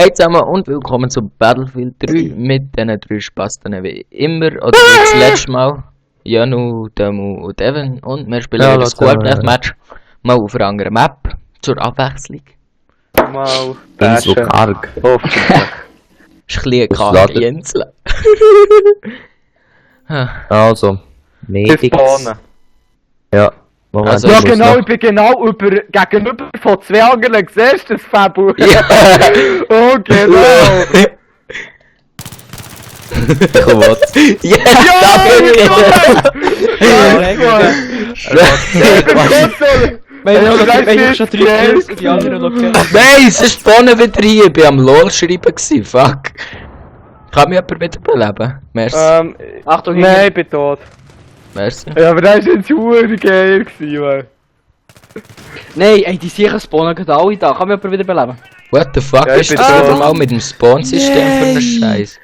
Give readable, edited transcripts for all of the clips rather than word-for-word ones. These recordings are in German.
Hey zusammen und willkommen zu Battlefield 3 mit diesen 3 Spasten wie immer, oder wie das letzte Mal. Janu, Demu und Evan. Und wir spielen wieder das Squad Deathmatch. Mal auf einer anderen Map, zur Abwechslung. Mal Insel karg. Hoffentlich. Ist ein bisschen eine karge Insel. Also, Medix. Spawnen. Ja. Moment, Also, Ja ich muss genau, noch- ich bin genau gegenüber von 2 anderen. Siehst du das, Fabu? Ja. Oh genau. Komm, was? Ja, Ja, da bin ich! ich schon 3 Kills und die anderen noch keine. Nein, es ist vorne wieder hier. Ich war am LOL schreiben gewesen. Fuck. Kann mich jemand wieder beleben? Merci. Achtung, nein, ich bin tot. Merci. Ja, aber das war jetzt verdammt geil gewesen, Mann. Nein, ey, die sicher spawnen gerade alle da. Kann mich jemand wieder beleben? What the fuck Ja, ich ist bin das tot. wieder mal mit dem Spawn-System für einen Scheiß?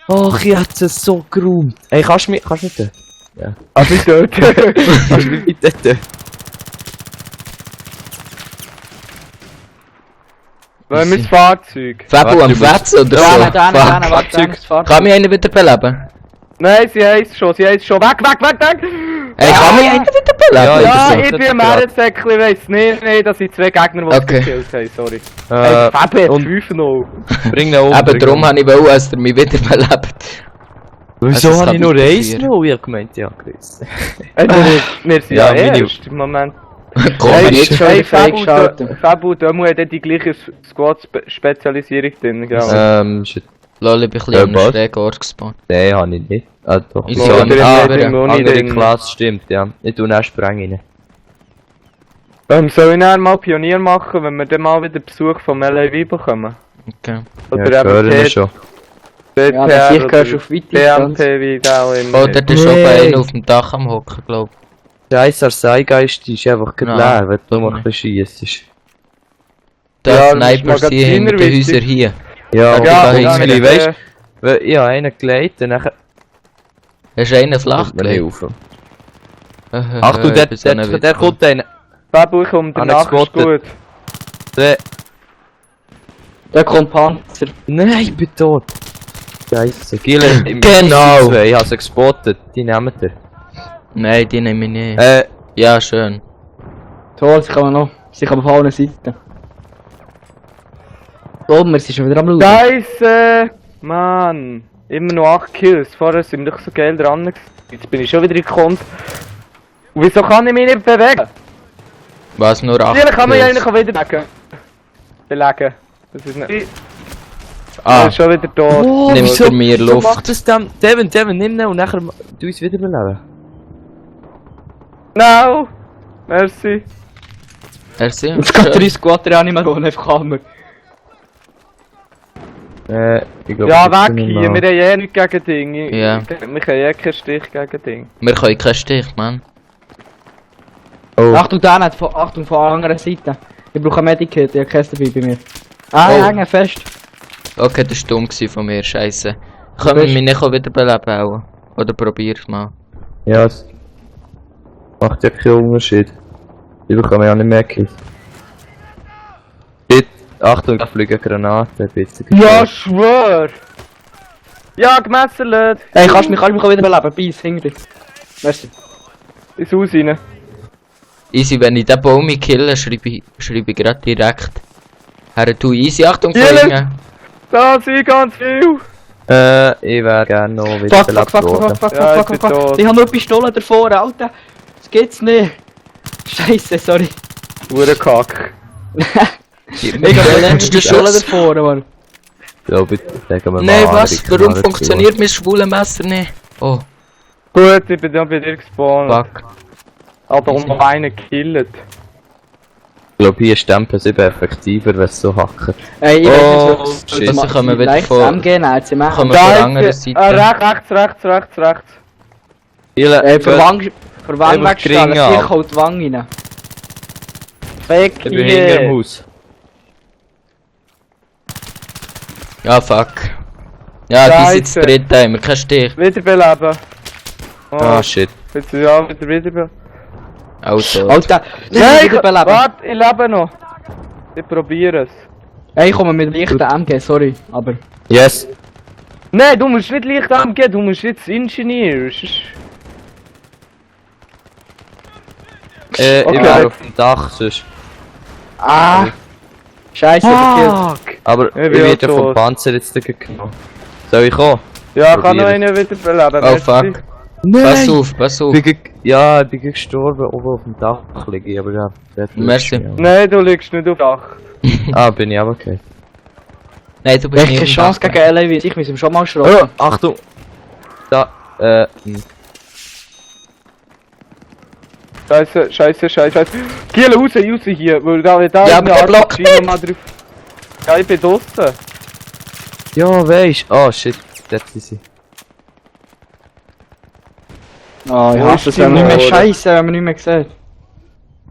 Ach, ich hätte es so geräumt. Ey, kannst du mich töten? Ja. Ah, ich bin tot. Kannst du mich töten? Wo haben wir das Fahrzeug? Fabu Warte, am du musst- Fetzen oder so? Da, Fuck. warte, Kann mich einer wieder beleben? Nein, sie heisst schon, Weg! Ey, kann mich einer wieder beleben? Ja, oder Ja, so? ich bin am Ehrensäckchen, weiss nicht, nein, dass ich 2 Gegner, die Okay. gekillt haben, sorry. Hey, Fabi hat und 5-0. bring ihn um. Eben darum habe ich wollen, dass er mich wieder belebt. Wieso Also, es habe kann ich nur passieren. 1-0? Ich hab gemeint, ja, Chris. Wir sind Ja, ja meine- erst im Moment. Komm, Hey, jetzt. schon wieder freigeschaltet. Fabu, Demu hat die gleiche Squad-Spezialisierung drin, gell? Shit. Lol, ich bin ein bisschen an was? einem schrägen Ort gespawnt. Nein, habe ich nicht. Ah, doch. Ich Ja, soll nicht andere irgendwo nicht andere drin. Klasse, stimmt, ja. Ich tu auch Spreng rein. Soll ich dann mal Pionier machen, wenn wir dann mal wieder Besuch vom LAV bekommen? Okay. Oder Ja, hören wir eben schon. Ja, das sicher gehörst du auf weite Distanz. BMP wie da in... Oder da ist oben Nee. einer auf dem Dach am Hocken, glaub ich. Scheiß Arseigeist ist einfach Nein. leer, wenn du noch ein bisschen schiessest. Der Ja, Sniper das ist sind hinter den Magaziner Häusern hier. Ja, Ja, da ja, hinten, ja, weißt du, ich habe einen gelegt und nachher Hast du einen flach kommt mir gelegt? helfen. Achtung, der kommt einer. Fabu, ich komme danach, ist gespottet. gut. Der, Da kommt Panzer. nein, ich bin tot. Scheiße, Gile, Genau. Ich habe sie gespottet, die nehmen ihr. Nein, die nehme ich nicht. Ja, schön. Toll, sie kommen noch. Sie kommen auf allen Seiten. Oh, wir sind schon wieder am Schauen. Scheiße! Mann! Immer noch 8 Kills. Vorher sind wir doch so geil dran gewesen. Jetzt bin ich schon wieder gekommen. Und wieso kann ich mich nicht bewegen? Was, nur 8 Vielleicht kann man ja Kills? eigentlich auch wieder belegen. Das ist nicht... Ah, Er ist schon wieder tot. Oh, Nimm wieso- für mir wieso Luft. macht das dann? Devin, nimm ihn und nachher du uns wiederbeleben. No! Merci. merci. Jetzt geht 3 Squad Reanimation einfach Hammer. Ich glaub, Ja, das weg ist hier. nicht Wir haben eh nichts gegen Ding. Ja. Wir haben eh keinen Stich gegen Ding. Wir können keinen Stich, Mann. Oh, Achtung, da nicht. Achtung, von der anderen Seite. Ich brauche ein Medikit, ich habe keins dabei bei mir. Ah, Oh. hängen fest. Okay, das war dumm gewesen von mir, scheiße. Können wir bist- mich nicht auch wieder beleben auch? Oder probier's mal. ja, es macht ja keinen Unterschied. Ich bekomme ja nicht mehr Kills. Bitte, Achtung, da fliegen Granaten, bitte. Ja, schwör! Ja, gemesselt! Hey, kannst du mich auch wieder beleben? Beiß, hinter dich. Merci. Ins Haus rein. Easy, wenn ich den Baum kille, schreibe ich gerade direkt. Herr, du easy, Achtung, Jelen! Fliegen! Da sind ganz viel! Ich wäre gerne noch wieder Fuck, belebt fuck, fuck, worden. fuck, fuck, Ja, fuck, ich fuck, bin fuck. tot. Ich habe nur Pistolen davor, Alter. Das geht's nicht. Scheiße, sorry. Kack. Ich Ich habe letzten Pistolen Schuss. davor, Mann. Ja, bitte, sagen wir mal. Nein, was? Amerikaner Warum zu. funktioniert mein schwules Messer nicht? Oh, Gut, ich bin ja bei dir gespawnt. fuck. Aber um noch einen gekillt. Ich glaube, hier ist Stempel 7 effektiver, wenn es so hackt. Ey, ich Oh, weiß nicht, shit. Also kommen wir wieder leicht vor- zusammengehen, jetzt machen. Kommen wir von der anderen ist, Seite. rechts. Gile, Ey, für Wang Einfach wegstellen, gering hier ab. kommt die Wange rein. Weg ich bin hinter dem hier. Haus. Ja, fuck. Ja, die sind zu Scheiße. dritt, haben wir keinen Stich. Wiederbeleben. Oh, Ah, shit. willst du ja wieder wiederbeleben? Also. Alter, Nein, wieder beleben. warte, ich lebe noch. Ich probiere es. Ey, ich komme mit leichten MG, sorry, aber... Yes! Nein, du musst nicht leicht angehen, du musst jetzt Ingenieur. Ich Okay. wäre auf dem Dach sonst. Ah! Scheiße, verkehrt. Fuck! Aber Ich ich bin werde auch vom tot. Panzer jetzt genommen. Soll ich kommen? Ja, kann noch Probieren. einen wieder beleben. Oh merci. fuck. Pass auf. Ja, ich bin gestorben oben auf dem Dach liege ich, aber ja. dort Merci. liegst du, ja. Nein, du liegst nicht auf dem Dach. Ah, bin ich aber okay. Nein, du bist Welche nicht Chance auf dem gegen LA wird? Ich muss ihm schon mal schrocken. Achtung! Da, Scheiße. Kiel raus hier, weil da Ja, in aber der der blockt RPG mal drauf. Ja, ich bin draussen. ja, weisst. Oh shit, dort sind sie. Oh, ich Wo hasse ist es, wenn man die nicht mehr Morde? scheiße, wenn man nicht mehr sieht.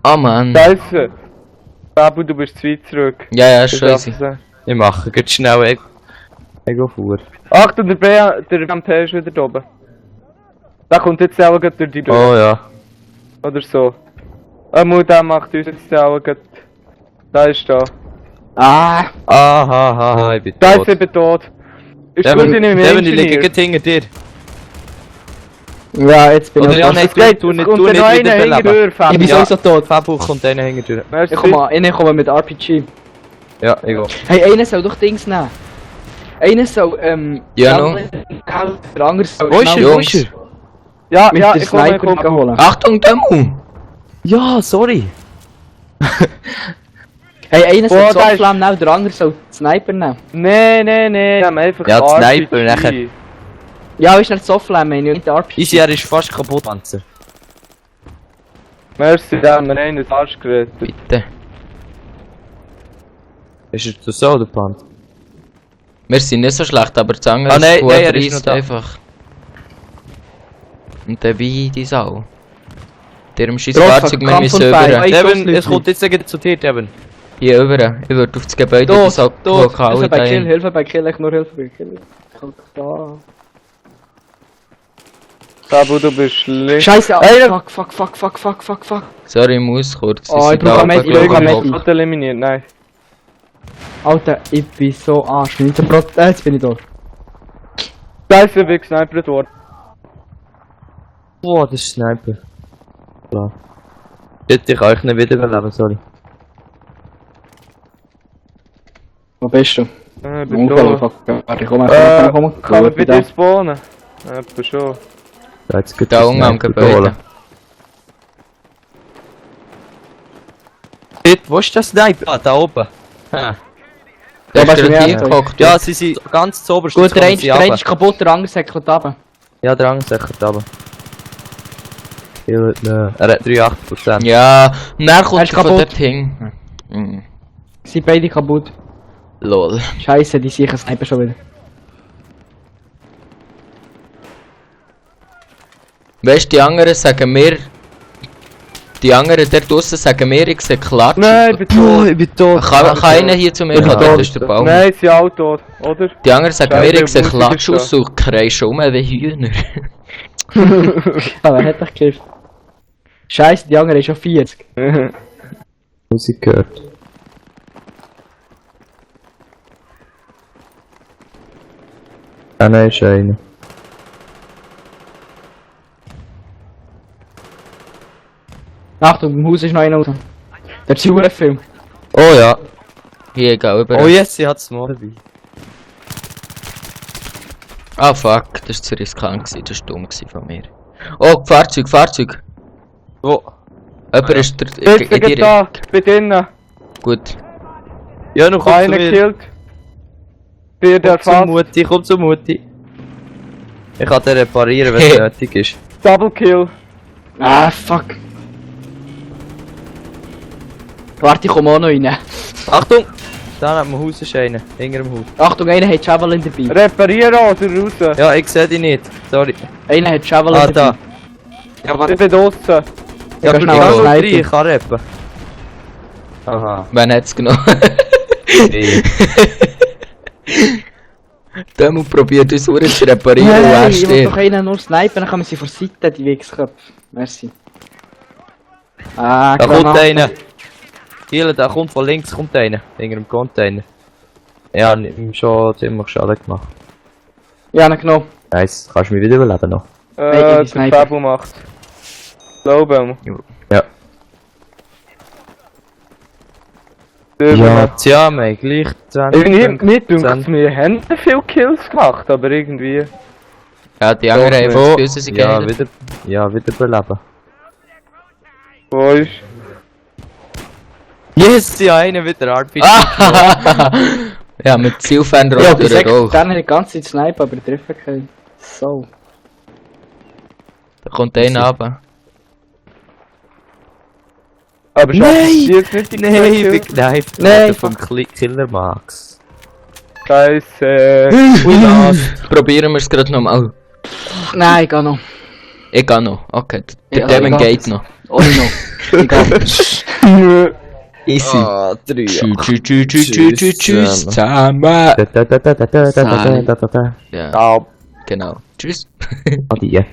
Ah Mann. Scheiße. Babu, du bist zu weit zurück. Ja, Das scheiße. darf ich sagen. Ich mache ganz schnell Ego vor. Achtung, der MP ist wieder da oben. Der kommt jetzt auch gleich durch die durch. Oh ja. Oder so. Der macht uns jetzt auch gleich. Da ist da. Ah! Aha, ich bin Da ist tot. eben tot. Ist gut, ich nehme Devin, ich liege Ingenieur. gerade hinter dir. Ja, jetzt bin Oder ich ja, tot. nein, Es geht, tu es nicht kommt noch wieder einer beleben. hinterher, Fabu. Ich bin Ja. sowieso tot. Fabu kommt einer hinter dir. Merci. Ich komme mit RPG. Ja, ich gehe. Hey, einer soll doch Dings nehmen. Einer soll, Ja, der no. andere- der andere soll Wo ist schnell er? Jungs. Ja, mit ja, der ich komme, Sniper holen. Achtung, Demo! Ja, sorry. Hey, einer soll Boah, die da ist- Softflamme nehmen, der andere soll die Sniper nehmen. Nee, wir haben einfach Ja, die RPG. Sniper nachher. Ja, ist nicht die Softflamme, meine ich, nicht der RPG. Easy, er ist fast kaputt, Panzer. Merci, da haben wir einen ins Arsch gerettet. Bitte. Ist er zu so, der Panzer? Wir sind nicht so schlecht, aber die Zange Ah, nein, gut nein, er ist reisst noch da. einfach. Und dabei die Sau. Der scheiß Drauf, Fahrzeug, wir Kampf müssen und Bein. über. Ey, Devin, Leute. es kommt jetzt gleich zu dir, Devin. Hier über. Ich würde auf das Gebäude Tot, das tot, Lokal Hilfe bei Kill, dahin. Hilfe bei Kill, ich nur Hilfe bei Kill. Ich kann da. Fabu, du bist schlecht. Scheiße, Einer- fuck. Sorry, ich muss kurz. Oh, Sie ich brauche da Med- ich brauche runtergekommen. Med- Nicht eliminiert, nein. Alter, ich bin so Arsch. 90%, jetzt bin ich da. Da ist er weggesnipert worden. Boah, das ist Sniper. Klar. Bitte, ich kann euch nicht wiederbeleben, sorry. Wo bist du? Ich bin Unfall, da. fuck. Warte, ich komme, Kann man bei dir bitte. spawnen? Etwa schon. Da jetzt geht Da der unten am Sniper Gebäude. holen. Shit, wo ist der Sniper? Ah, da oben. Ha. Der Da ist bist du gerade nicht hier gehockt. Ja, sie sind ganz zu oberst. Gut, jetzt der kommen eine sie der eine runter. ist kaputt, der andere säckelt runter. Ja, der andere sicher runter. Er hat 83%. Ja, und dann Er kommt ist er von kaputt. dort hin. Mhm. Sie sind beide kaputt. Lol. Scheiße, die sicher Sniper schon wieder. Weißt du, die anderen sagen mir. Die anderen dort draussen sagen mir, ich sehe Klatsch. Nein, ich bin tot. ich bin tot. Kann einer hier zu mir Ich bin kommen? tot. Das ist der Baum. Nein, sie sind auch tot, oder? Die anderen sagen Scheiße, mir, ich sehe Musik Klatsch ist aus und kreischen um wie Hühner. Aber hat dich gekillt. Scheiße, die andere ist schon 40. Musik gehört. Ah nein, ist einer. Achtung, im Haus ist noch einer raus. Der ist ein Film. Oh ja. Hier, geh über. Oh jetzt, sie hat's mal dabei. Ah fuck, das war zu riskant, gewesen. Das war dumm gewesen von mir. Oh, Fahrzeug. Wo? Jemand ist der. Jetzt geht da, bei drinnen. Gut. Ja, noch komm zu Einer mir. gekillt. Bei der Komm zu Fahrt. Mutti, komm zu Mutti. Ich kann den reparieren, wenn es nötig ist. Double Kill. Ah, fuck. Warte, ich komme auch noch rein. Achtung! Da neben dem Haus ist einer, hinter dem Haus. Achtung, einer hat Javelin dabei. Reparieren oder raus? Ja, ich seh dich nicht. Sorry. Einer hat Javelin Ah, dabei. da. Ja, warte. Ich bin draussen. Ja, geh aber schnell ich an kann nur Sniper. 3, ich kann rappen. Aha. Wen hat's genommen? Nee. Der muss probiert, uns Uhren zu reparieren, und er Hey, ich will steht. doch einen nur snipen, dann kann man sie von Seite, die Wichsköpfe. Merci. Ah, Da kommt Granate. einer. Kiel, da kommt von links kommt einer. Hinter dem Container. Ja, ihm schon ziemlich Schaden gemacht. Ja, ihn genommen. Nice, kannst du mich wieder überleben noch? Hey, Der ich Sniper. Fabu macht. Lowbaum. Ja. Ja, tja, wir haben gleich 20. Irgendwie, mir dünkt wir haben viele Kills gemacht, aber irgendwie... Ja, die anderen haben einfach Oh, das Böse, sie ja, geheilt. wieder beleben. Wo ist... Yes, ja, einer wieder RPG. Ja, mit Zielfender Ja, oder ich sag, durch auch. dann die ganze Zeit Sniper, aber ich treffe keinen. So. Da kommt einer runter. Aber Nein! jetzt nicht die Nein, Kills? bekneift Nein, vom Killer Max. Scheiße. Probieren wir es gerade nochmal. Nein, ich geh noch. Ich gehe noch. Okay, der Ja, Devin ich geh. geht noch. Ohne noch. Ich geh. Easy. Ah, 3. Tschüss zusammen. Da. Ja, genau. Tschüss. Adie.